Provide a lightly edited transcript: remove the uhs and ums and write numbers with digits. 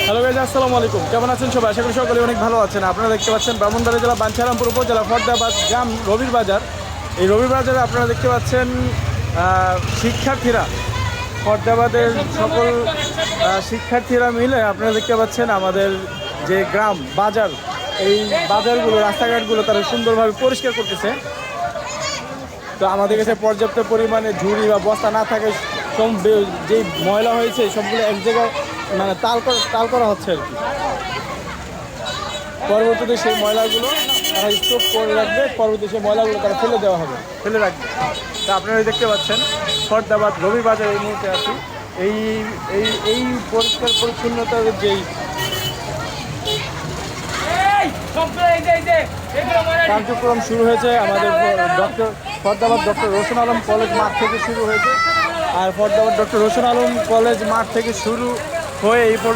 Hello guys, আসসালামু আলাইকুম। কেমন আছেন সবাই? আশা করি সকলে অনেক ভালো আছেন। আপনারা দেখতে পাচ্ছেন ব্রাহ্মণবাড়িয়া জেলা বাঞ্ছারামপুর উপজেলা ফরদাবাদ গ্রাম রবির বাজার। এই রবির বাজারে আপনারা দেখতে পাচ্ছেন শিক্ষার্থীরা, ফরদাবাদের সকল শিক্ষার্থীরা মিলে আপনারা দেখতে পাচ্ছেন আমাদের যে গ্রাম বাজার, এই বাজারগুলো, রাস্তাঘাটগুলো তারা সুন্দরভাবে পরিষ্কার করতেছে। তো আমাদের কাছে পর্যাপ্ত পরিমাণে ঝুড়ি বা বস্তা না থাকে, যেই ময়লা হয়েছে সবগুলো এক জায়গায় মানে তাল করা হচ্ছে আর কি। পরবর্তীতে সেই ময়লাগুলো তারা স্টোক করে রাখবে, পরবর্তী সেই ময়লাগুলো তারা ফেলে রাখবে। তা আপনারা দেখতে পাচ্ছেন ফরদাবাদ রবি বাজার এই মুহূর্তে আছি। এই এই এই পরিষ্কার পরিচ্ছন্নতার যেই কার্যক্রম শুরু হয়েছে আমাদের ফরদাবাদ ডক্টর রোশন আলম কলেজ মাঠ থেকে শুরু হয়েছে। আর ফরদাবাদ ডক্টর রোশন আলম কলেজ মাঠ থেকে শুরু হয়ে এই পর্যন্ত